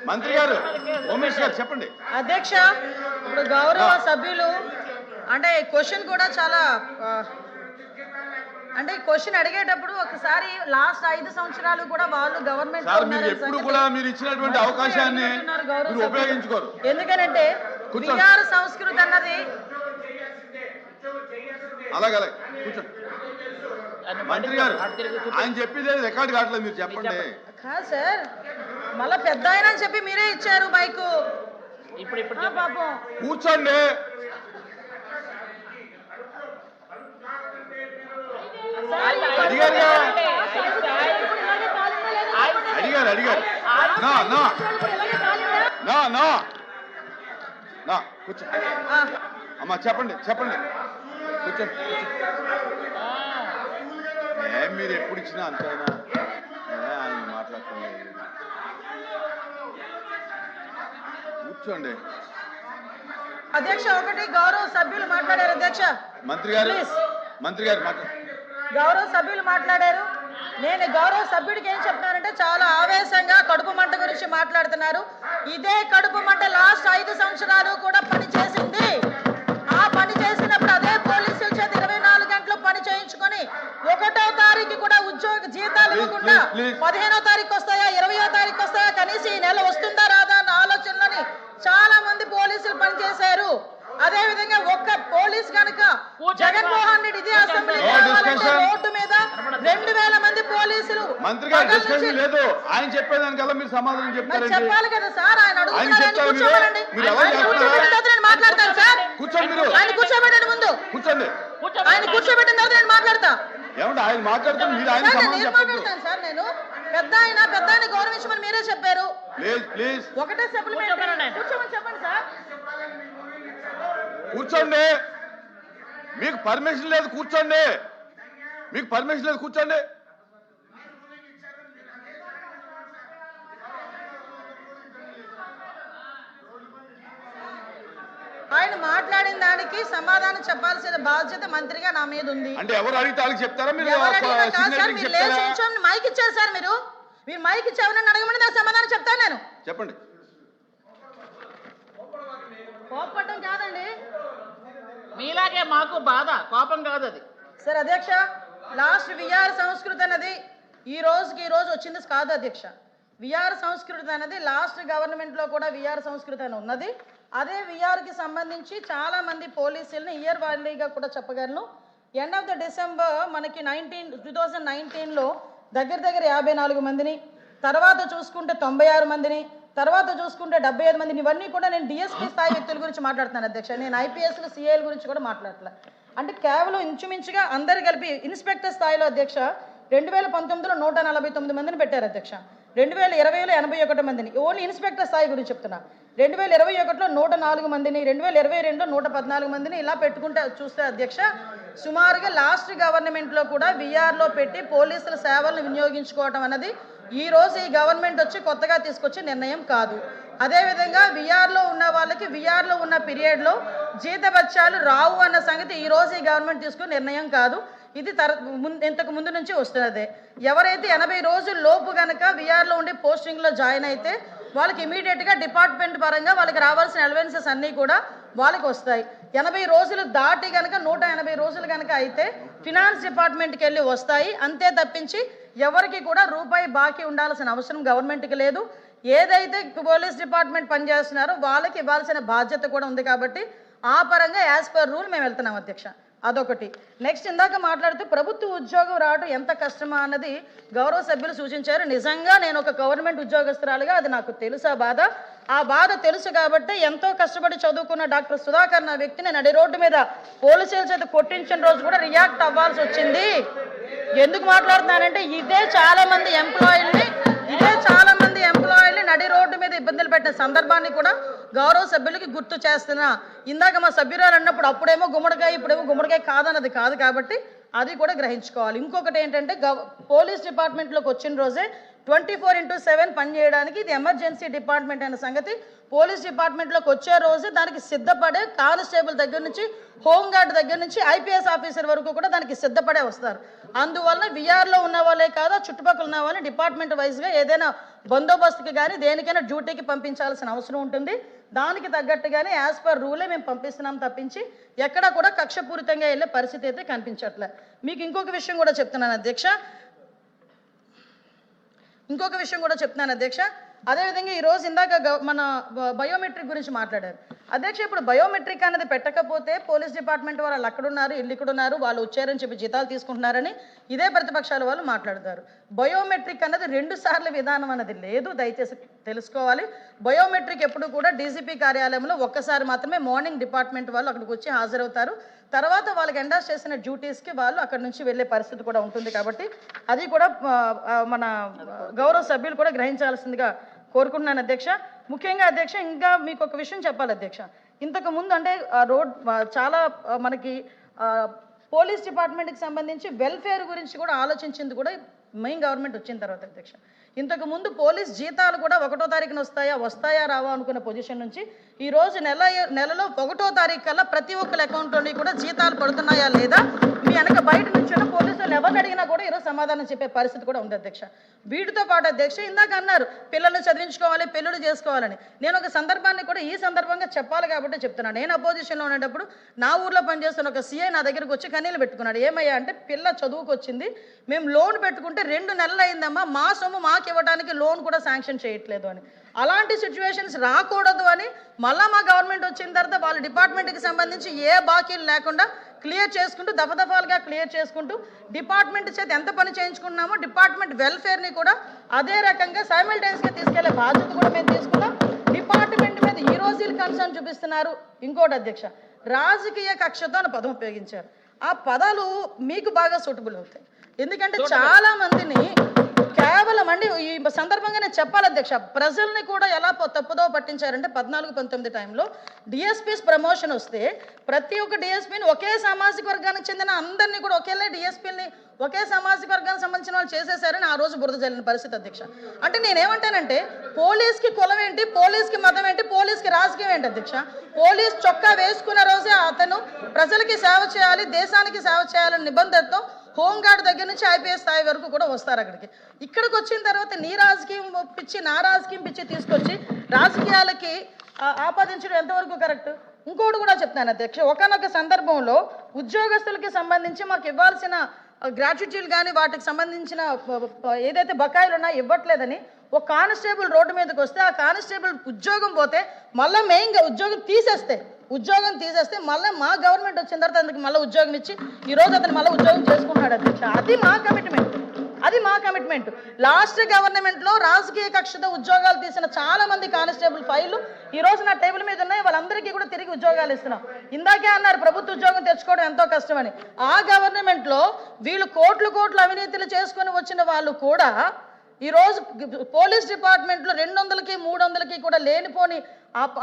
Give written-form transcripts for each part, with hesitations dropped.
మంత్రి గారు ఉమేష్ గారు చెప్పండి. అధ్యక్ష, ఇప్పుడు గౌరవ సభ్యులు అంటే క్వశ్చన్ కూడా చాలా అంటే క్వశ్చన్ అడిగేటప్పుడు ఒకసారి లాస్ట్ 5 సంవత్సరాలు కూడా వాళ్ళు గవర్నమెంట్ ఎప్పుడు కూడా మీరు ఇచ్చినటువంటి అవకాశాన్ని ఉపయోగించుకోరు. ఎందుకంటే బీఆర్ సంస్కృతి అన్నది అలాగే కూర్చోండి. మంత్రి గారు ఆయన చెప్పేది రికార్డు కావట్లేదు, మీరు చెప్పండి. కాదు సార్, మళ్ళా పెద్ద ఆయన అని చెప్పి మీరే ఇచ్చారు బైకు. ఇప్పుడు పాపం కూర్చోండి. అడిగారు కూర్చో అమ్మా, చెప్పండి కూర్చోండి. మీరు ఎప్పుడు ఇచ్చినా అంతేనా ఆయన మాట్లాడుతుంది. కూర్చోండి. అధ్యక్ష, ఒకటి గౌరవ సభ్యులు మాట్లాడారు. అధ్యక్ష, మంత్రి గారు గౌరవ సభ్యులు మాట్లాడారు. నేను గౌరవ సభ్యుడికి ఏం చెప్తున్నానంటే చాలా ఆవేశంగా కడుపు మంట గురించి మాట్లాడుతున్నారు. ఇదే కడుపు మంట లాస్ట్ 5 సంవత్సరాలు కూడా పని చేసింది. ఆ పని చేసినప్పుడు అదే పోలీసుల చేత 24 గంటలు పని చేయించుకొని 1వ తారీఖు కూడా ఉద్యోగ జీతాలు ఇవ్వకుండా 15వ తారీఖు వస్తాయా 20వ తారీఖు వస్తాయా కనీసం ఈ నెల వస్తుందా రాదా అన్న ఆలోచనలోని చాలా మంది పోలీసులు పనిచేశారు. అదే విధంగా ఒక్క పోలీస్ కనుక జగన్మోహన్ రెడ్డి ఇదే అసెంబ్లీ రోడ్డు మీద 2000 మంది పోలీసులు మంత్రి గారు డిస్కషన్ లేదు. ఆయన చెప్పేదానికల్లా మీరు సమాధానం చెప్తారు. చెప్పాలి కదా సార్. ఆయన అడుగుతున్నారని కూర్చోవాలండి. నేను మాట్లాడతాను సార్. కూర్చోండి. మీరు ఆయన కూర్చోబెట్టండి. ముందు కూర్చోండి. ఆయన కూర్చోబెట్టిన తర్వాత నేను మాట్లాడతా. ఏమంటే ఆయన మాట్లాడుతాను, మీరు ఆయన మాట్లాడతాను సార్. నేను పెద్ద ఆయన గౌరవించమని మీరే చెప్పారు. ప్లీజ్ ఒకటే సప్లిమెంట్ కూర్చోమని చెప్పండి సార్. కూర్చోండి. మీకు పర్మిషన్ లేదు, కూర్చోండి. ఆయన మాట్లాడిన దానికి సమాధానం చెప్పాల్సిన బాధ్యత మంత్రిగా నా మీద ఉంది. అంటే ఎవరు అడిగితే వాళ్ళకి చెప్తారా? మీరు మైక్ ఇచ్చారు సార్. మీరు మైక్ ఇచ్చి ఎవరైనా అడగమని నాకు సమాధానం చెప్తాను. నేను చెప్పండి. కోపపడటం కాదండి, మీలాగే మాకు బాధ, కోపం కాదు అది సార్. అధ్యక్ష, లాస్ట్ విఆర్ సంస్కృతి అన్నది ఈ రోజు వచ్చింది కాదు అధ్యక్ష. విఆర్ సంస్కృతి అనేది లాస్ట్ గవర్నమెంట్ లో కూడా విఆర్ సంస్కృతి అని ఉన్నది. అదే విఆర్ కి సంబంధించి చాలా మంది పోలీసుల్ని ఇయర్ వారీగా కూడా చెప్పగలను. ఎండ్ ఆఫ్ ద డిసెంబర్ మనకి 2019లో దగ్గర 54 మందిని, తర్వాత చూసుకుంటే 96 మందిని, తర్వాత చూసుకుంటే 75 మందిని. ఇవన్నీ కూడా నేను డిఎస్పీ స్థాయి వ్యక్తుల గురించి మాట్లాడుతున్నాను అధ్యక్ష. నేను ఐపీఎస్లు సిఐల గురించి కూడా మాట్లాడట్లే. అంటే కేవలం ఇంచుమించుగా అందరు కలిపి ఇన్స్పెక్టర్ స్థాయిలో అధ్యక్ష 2019లో 149 మందిని పెట్టారు అధ్యక్ష. 2020లో 81 మందిని. ఓన్లీ ఇన్స్పెక్టర్ స్థాయి గురించి చెప్తున్నా. 2021లో 104 మందిని, 2022లో 114 మందిని ఇలా పెట్టుకుంటే చూస్తే అధ్యక్ష సుమారుగా లాస్ట్ గవర్నమెంట్లో కూడా విఆర్లో పెట్టి పోలీసుల సేవలను వినియోగించుకోవటం అన్నది ఈ రోజు ఈ గవర్నమెంట్ వచ్చి కొత్తగా తీసుకొచ్చే నిర్ణయం కాదు. అదేవిధంగా విఆర్లో ఉన్న వాళ్ళకి విఆర్లో ఉన్న పీరియడ్లో జీతభత్యాలు రావు అన్న సంగతి ఈ రోజు ఈ గవర్నమెంట్ తీసుకునే నిర్ణయం కాదు. ఇది ఇంతకు ముందు నుంచి వస్తున్నదే. ఎవరైతే 80 రోజుల లోపు కనుక విఆర్లో ఉండి పోస్టింగ్లో జాయిన్ అయితే వాళ్ళకి ఇమీడియట్గా డిపార్ట్మెంట్ పరంగా వాళ్ళకి రావాల్సిన అలవెన్సెస్ అన్నీ కూడా వాళ్ళకి వస్తాయి. 80 రోజులు దాటి కనుక 180 రోజులు కనుక అయితే ఫినాన్స్ డిపార్ట్మెంట్కి వెళ్ళి వస్తాయి. అంతే తప్పించి ఎవరికి కూడా రూపాయి బాకీ ఉండాల్సిన అవసరం గవర్నమెంట్కి లేదు. ఏదైతే పోలీస్ డిపార్ట్మెంట్ పనిచేస్తున్నారో వాళ్ళకి ఇవ్వాల్సిన బాధ్యత కూడా ఉంది. కాబట్టి ఆ పరంగా యాజ్ పర్ రూల్ మేము వెళ్తున్నాం అధ్యక్ష. అదొకటి. నెక్స్ట్ ఇందాక మాట్లాడుతూ ప్రభుత్వ ఉద్యోగం రావడం ఎంత కష్టమా అన్నది గౌరవ సభ్యులు సూచించారు. నిజంగా నేను ఒక గవర్నమెంట్ ఉద్యోగస్తురాలుగా అది నాకు తెలుసు. ఆ బాధ తెలుసు కాబట్టి ఎంతో కష్టపడి చదువుకున్న డాక్టర్ సుధాకర్ నా వ్యక్తిని నడి రోడ్డు మీద పోలీసుల చేత కొట్టించిన రోజు కూడా రియాక్ట్ అవ్వాల్సి వచ్చింది. ఎందుకు మాట్లాడుతున్నానంటే ఇదే చాలా మంది ఎంప్లాయీల్ని నడి రోడ్డు మీద ఇబ్బందులు పెట్టిన సందర్భాన్ని కూడా గౌరవ సభ్యులకి గుర్తు చేస్తున్నా. ఇందాక మా సభ్యురాలు అన్నప్పుడు అప్పుడేమో గుమ్మడికాయ ఇప్పుడేమో గుమ్మడికాయ కాదన్నది కాదు కాబట్టి అది కూడా గ్రహించుకోవాలి. ఇంకొకటి ఏంటంటే పోలీస్ డిపార్ట్మెంట్లోకి వచ్చిన రోజే 24/7 పనిచేయడానికి ఇది ఎమర్జెన్సీ డిపార్ట్మెంట్ అనే సంగతి పోలీస్ డిపార్ట్మెంట్లోకి వచ్చే రోజు దానికి సిద్ధపడే కానిస్టేబుల్ దగ్గర నుంచి హోంగార్డ్ దగ్గర నుంచి ఐపీఎస్ ఆఫీసర్ వరకు కూడా దానికి సిద్ధపడే వస్తారు. అందువల్ల విఆర్లో ఉన్న వాళ్ళే కాదు చుట్టుపక్కల ఉన్న వాళ్ళని డిపార్ట్మెంట్ వైజ్గా ఏదైనా బందోబస్తుకి కానీ దేనికైనా డ్యూటీకి పంపించాల్సిన అవసరం ఉంటుంది. దానికి తగ్గట్టుగానే యాజ్ పర్ రూలే మేము పంపిస్తున్నాం తప్పించి ఎక్కడా కూడా కక్షపూరితంగా వెళ్ళే పరిస్థితి అయితే కనిపించట్లే. మీకు ఇంకొక విషయం కూడా చెప్తున్నాను అధ్యక్ష, అదేవిధంగా ఈరోజు ఇందాక మన బయోమెట్రిక్ గురించి మాట్లాడారు అధ్యక్ష. ఇప్పుడు బయోమెట్రిక్ అనేది పెట్టకపోతే పోలీస్ డిపార్ట్మెంట్ వాళ్ళు అక్కడున్నారు ఇల్లు ఇక్కడున్నారు వాళ్ళు వచ్చారని చెప్పి జీతాలు తీసుకుంటున్నారని ఇదే ప్రతిపక్షాల వాళ్ళు మాట్లాడతారు. బయోమెట్రిక్ అన్నది 2 సార్లు విధానం అన్నది లేదు, దయచేసి తెలుసుకోవాలి. బయోమెట్రిక్ ఎప్పుడు కూడా డీజీపీ కార్యాలయంలో ఒక్కసారి మాత్రమే మార్నింగ్ డిపార్ట్మెంట్ వాళ్ళు అక్కడికి వచ్చి హాజరవుతారు. తర్వాత వాళ్ళకి ఎండాస్ చేసిన డ్యూటీస్కి వాళ్ళు అక్కడి నుంచి వెళ్ళే పరిస్థితి కూడా ఉంటుంది. కాబట్టి అది కూడా మన గౌరవ సభ్యులు కూడా గ్రహించాల్సిందిగా కోరుకుంటున్నాను అధ్యక్ష. ముఖ్యంగా అధ్యక్ష ఇంకా మీకు ఒక విషయం చెప్పాలి అధ్యక్ష. ఇంతకు ముందు అంటే చాలా మనకి పోలీస్ డిపార్ట్మెంట్కి సంబంధించి వెల్ఫేర్ గురించి కూడా ఆలోచించింది కూడా మెయిన్ గవర్నమెంట్ వచ్చిన తర్వాత అధ్యక్ష. ఇంతకు ముందు పోలీస్ జీతాలు కూడా 1వ తారీఖున వస్తాయా రావా అనుకున్న పొజిషన్ నుంచి ఈరోజు నెలలో 1వ తారీఖు కల్లా ప్రతి ఒక్కరి అకౌంట్లోని కూడా జీతాలు పడుతున్నాయా లేదా మీ వెనక బయట నుంచి పోలీసులు ఎవరిని అడిగినా కూడా ఈరోజు సమాధానం చెప్పే పరిస్థితి కూడా ఉంది అధ్యక్ష. వీటితో పాటు అధ్యక్ష ఇందాక అన్నారు పిల్లల్ని చదివించుకోవాలి పెళ్ళిళ్ళు చేసుకోవాలని. నేను ఒక సందర్భాన్ని కూడా ఈ సందర్భంగా చెప్పాలి కాబట్టి చెప్తున్నాను. నేను అపోజిషన్లో ఉండేటప్పుడు నా ఊర్లో పనిచేస్తున్న ఒక సీఐ నా దగ్గరికి వచ్చి కన్నీళ్ళు పెట్టుకున్నాడు. ఏమయ్యా అంటే పిల్ల చదువుకు వచ్చింది, మేము లోన్ పెట్టుకుంటే 2 నెలలు అయిందమ్మా, మా సొమ్ము మాకు ఇవ్వడానికి లోన్ కూడా శాంక్షన్ చేయట్లేదు అని. అలాంటి సిచ్యువేషన్స్ రాకూడదు అని మళ్ళా మా గవర్నమెంట్ వచ్చిన తర్వాత వాళ్ళ డిపార్ట్మెంట్కి సంబంధించి ఏ బాకీలు లేకుండా క్లియర్ చేసుకుంటూ దఫాలుగా క్లియర్ చేసుకుంటూ డిపార్ట్మెంట్ చేత ఎంత పని చేయించుకున్నామో డిపార్ట్మెంట్ వెల్ఫేర్ని కూడా అదే రకంగా సైమల్టేనియస్గా తీసుకెళ్లే బాధ్యత కూడా మేము తీసుకున్నాం. డిపార్ట్మెంట్ మీద ఈ రోజు కన్సర్న్ చూపిస్తున్నారు. ఇంకోటి అధ్యక్ష, రాజకీయ కక్షతో అనే పదం ఉపయోగించారు. ఆ పదాలు మీకు బాగా సూటబుల్ అవుతాయి. ఎందుకంటే చాలా మందిని కేవలం అండి ఈ సందర్భంగా నేను చెప్పాలి అధ్యక్ష, ప్రజల్ని కూడా ఎలా తప్పుదో పట్టించారంటే 14-19 టైంలో డిఎస్పీస్ ప్రమోషన్ వస్తే ప్రతి ఒక్క డిఎస్పీని ఒకే సామాజిక వర్గానికి చెందిన అందరినీ కూడా ఒకేలా డిఎస్పీని ఒకే సామాజిక వర్గానికి సంబంధించిన వాళ్ళు చేసేసారని ఆ రోజు బురద జల్లిన పరిస్థితి అధ్యక్ష. అంటే నేనేమంటానంటే పోలీస్కి కులం ఏంటి, పోలీస్కి మతం ఏంటి, పోలీస్కి రాజకీయం ఏంటి అధ్యక్ష? పోలీస్ చొక్కా వేసుకున్న రోజే అతను ప్రజలకి సేవ చేయాలి, దేశానికి సేవ చేయాలనే నిబంధనతో హోంగార్డ్ దగ్గర నుంచి ఐపీఎస్ స్థాయి వరకు కూడా వస్తారు అక్కడికి. ఇక్కడికి వచ్చిన తర్వాత నీ రాజకీయం పిచ్చి నా రాజకీయం పిచ్చి తీసుకొచ్చి రాజకీయాలకి ఆపాదించడం ఎంతవరకు కరెక్ట్? ఇంకోటి కూడా చెప్తాను అధ్యక్ష, ఒకనొక సందర్భంలో ఉద్యోగస్తులకి సంబంధించి మాకు ఇవ్వాల్సిన గ్రాట్యుటీలు కానీ వాటికి సంబంధించిన ఏదైతే బకాయిలు ఉన్నాయో ఇవ్వట్లేదని ఒక కానిస్టేబుల్ రోడ్డు మీదకి వస్తే ఆ కానిస్టేబుల్ ఉద్యోగం పోతే మళ్ళీ మెయిన్గా ఉద్యోగం తీసేస్తే మళ్ళీ మా గవర్నమెంట్ వచ్చిన తర్వాత అందుకు మళ్ళీ ఉద్యోగం ఇచ్చి ఈరోజు అతను మళ్ళీ ఉద్యోగం చేసుకుంటున్నాడు అధ్యక్ష. అది మా కమిట్మెంట్. లాస్ట్ గవర్నమెంట్లో రాజకీయ కక్షతో ఉద్యోగాలు తీసిన చాలా మంది కానిస్టేబుల్ ఫైళ్ళు ఈ రోజు నా టేబుల్ మీద ఉన్నాయి. వాళ్ళందరికీ కూడా తిరిగి ఉద్యోగాలు ఇస్తున్నాం. ఇందాకే అన్నారు ప్రభుత్వ ఉద్యోగం తెచ్చుకోవడం ఎంతో కష్టమని. ఆ గవర్నమెంట్లో వీళ్ళు కోట్లు అవినీతులు చేసుకొని వచ్చిన వాళ్ళు కూడా ఈరోజు పోలీస్ డిపార్ట్మెంట్లో 200కి 300కి కూడా లేనిపోని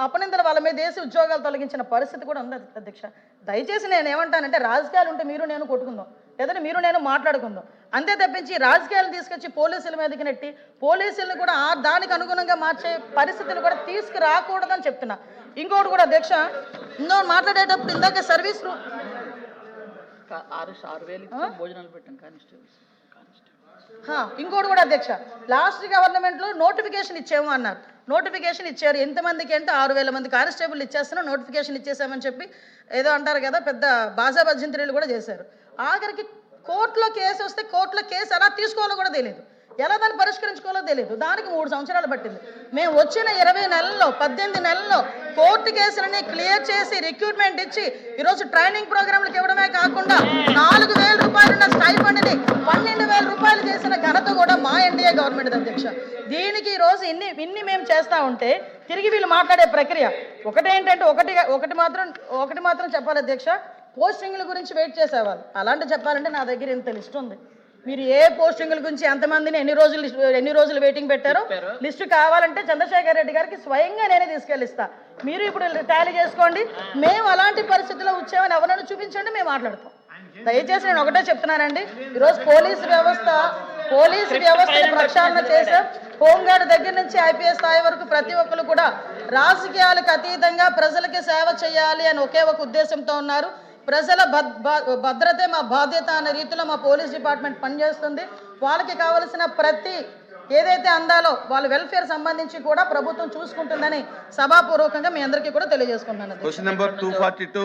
అపనిందలు వాళ్ళ మీద వేసి ఉద్యోగాలు తొలగించిన పరిస్థితి కూడా ఉంది అధ్యక్ష. దయచేసి నేను ఏమంటానంటే రాజకీయాలు ఉంటే మీరు నేను కొట్టుకుందాం, లేదంటే మీరు నేను మాట్లాడుకుందాం, అంతే తప్పించి రాజకీయాలు తీసుకొచ్చి పోలీసుల మీదకి నెట్టి పోలీసులను కూడా దానికి అనుగుణంగా మార్చే పరిస్థితిని కూడా తీసుకురాకూడదని చెప్తున్నా. ఇంకోటి కూడా అధ్యక్ష, మాట్లాడేటప్పుడు ఇందాక సర్వీస్ 6,000 భోజనాలు పెట్టాం కానిస్టేబుల్స్. ఇంకోటి కూడా అధ్యక్ష, లాస్ట్ గవర్నమెంట్లో నోటిఫికేషన్ ఇచ్చాము అన్నారు. నోటిఫికేషన్ ఇచ్చారు ఎంతమందికి అంటే 6,000 మంది కానిస్టేబుల్ ఇచ్చేస్తున్నాం, నోటిఫికేషన్ ఇచ్చేసామని చెప్పి ఏదో అంటారు కదా, పెద్ద బాజా భజంత్రీలు కూడా చేశారు. ఆఖరికి కోర్టులో కేసు వస్తే కోర్టులో కేసు ఎలా తీసుకోవాలో కూడా తెలియదు, ఎలా దాన్ని పరిష్కరించుకోవాలో తెలియదు. దానికి 3 సంవత్సరాలు పట్టింది. మేము వచ్చిన 20 నెలల్లో 18 నెలల్లో కోర్టు కేసులని క్లియర్ చేసి రిక్రూట్మెంట్ ఇచ్చి ఈరోజు ట్రైనింగ్ ప్రోగ్రాంలకు ఇవ్వడమే కాకుండా 4,000 రూపాయలున్న స్టైఫండ్ని 12,000 రూపాయలు చేసిన ఘనత కూడా మా ఎన్డీఏ గవర్నమెంట్ అధ్యక్ష. దీనికి ఈరోజు ఇన్ని మేము చేస్తా ఉంటే తిరిగి వీళ్ళు మాట్లాడే ప్రక్రియ ఒకటేంటంటే ఒకటి మాత్రం చెప్పాలి అధ్యక్ష, పోస్టింగ్ల గురించి వెయిట్ చేసేవాళ్ళు. అలాంటి చెప్పాలంటే నా దగ్గర ఇంత లిస్ట్ ఉంది. మీరు ఏ పోస్టింగ్ల గురించి ఎంతమందిని ఎన్ని రోజులు వెయిటింగ్ పెట్టారో లిస్టు కావాలంటే చంద్రశేఖర్ రెడ్డి గారికి స్వయంగా నేనే తీసుకెళ్ళిస్తా. మీరు ఇప్పుడు టాలీ చేసుకోండి. మేము అలాంటి పరిస్థితిలో వచ్చామని ఎవరైనా చూపించండి, మేము మాట్లాడతాం. దయచేసి నేను ఒకటే చెప్తున్నానండి, ఈరోజు పోలీసు వ్యవస్థను ప్రక్షాళన చేశాం. హోంగార్డ్ దగ్గర నుంచి ఐపీఎస్ స్థాయి వరకు ప్రతి ఒక్కరు కూడా రాజకీయాలకు అతీతంగా ప్రజలకి సేవ చేయాలి అని ఒకే ఒక ఉద్దేశంతో ఉన్నారు. ప్రజల భద్రతే మా బాధ్యత అనే రీతిలో మా పోలీస్ డిపార్ట్మెంట్ పనిచేస్తుంది. వాళ్ళకి కావలసిన ప్రతి ఏదైతే అందాలో వాళ్ళ వెల్ఫేర్ సంబంధించి కూడా ప్రభుత్వం చూసుకుంటుందని సభాపూర్వకంగా మీ అందరికీ కూడా తెలియజేసుకుంటున్నాను. Question number 242